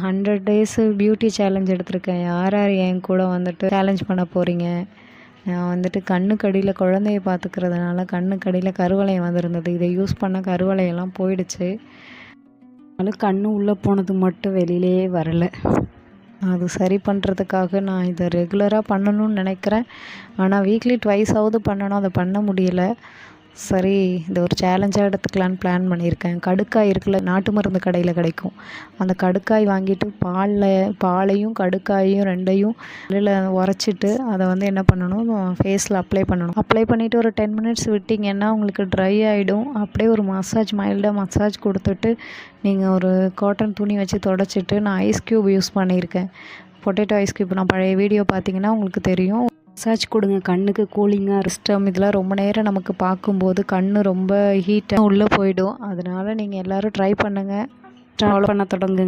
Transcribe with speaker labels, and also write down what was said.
Speaker 1: 100 days beauty challenge எடுத்திருக்கேன். யார் யார் என் கூட வந்துட்டு சேலஞ்ச் பண்ண போகிறீங்க? நான் வந்துட்டு கண்ணுக்கடியில் குழந்தைய பார்த்துக்கிறதுனால கண்ணுக்கடியில் கருவளையம் வந்திருந்தது. இதை யூஸ் பண்ண கருவளையெல்லாம் போயிடுச்சு. அதனால கண்ணு உள்ளே போனது மட்டும் வெளியிலே வரலை. அது சரி பண்ணுறதுக்காக நான் இதை ரெகுலராக பண்ணணும்னு நினைக்கிறேன். ஆனால் வீக்லி ட்வைஸாவது பண்ணணும், அதை பண்ண முடியலை. சரி, இதை ஒரு சேலஞ்சாக எடுத்துக்கலான்னு பிளான் பண்ணியிருக்கேன். கடுக்காய் இருக்குல்ல, நாட்டு மருந்து கடையில் கிடைக்கும். அந்த கடுக்காய் வாங்கிட்டு பாலையும் கடுக்காயையும் ரெண்டையும் உரைச்சிட்டு அதை வந்து என்ன பண்ணணும், ஃபேஸில் அப்ளை பண்ணணும். அப்ளை பண்ணிவிட்டு ஒரு 10 மினிட்ஸ் விட்டிங்கன்னா உங்களுக்கு ட்ரை ஆகிடும். அப்படியே ஒரு மசாஜ், மைல்டாக மசாஜ் கொடுத்துட்டு நீங்கள் ஒரு காட்டன் துணி வச்சு தொடச்சிட்டு, நான் ஐஸ் க்யூப் யூஸ் பண்ணியிருக்கேன். Potato ice cube. நான் பழைய வீடியோ பார்த்தீங்கன்னா உங்களுக்கு தெரியும். மசாஜ் கொடுங்க, கண்ணுக்கு கூலிங்காக. சிஸ்டம் இதெல்லாம் ரொம்ப நேரம் நமக்கு பார்க்கும்போது கண் ரொம்ப ஹீட்டாக உள்ளே போயிடும். அதனால் நீங்கள் எல்லோரும் ட்ரை பண்ணுங்கள், ட்ராவல் பண்ண தொடங்குங்க.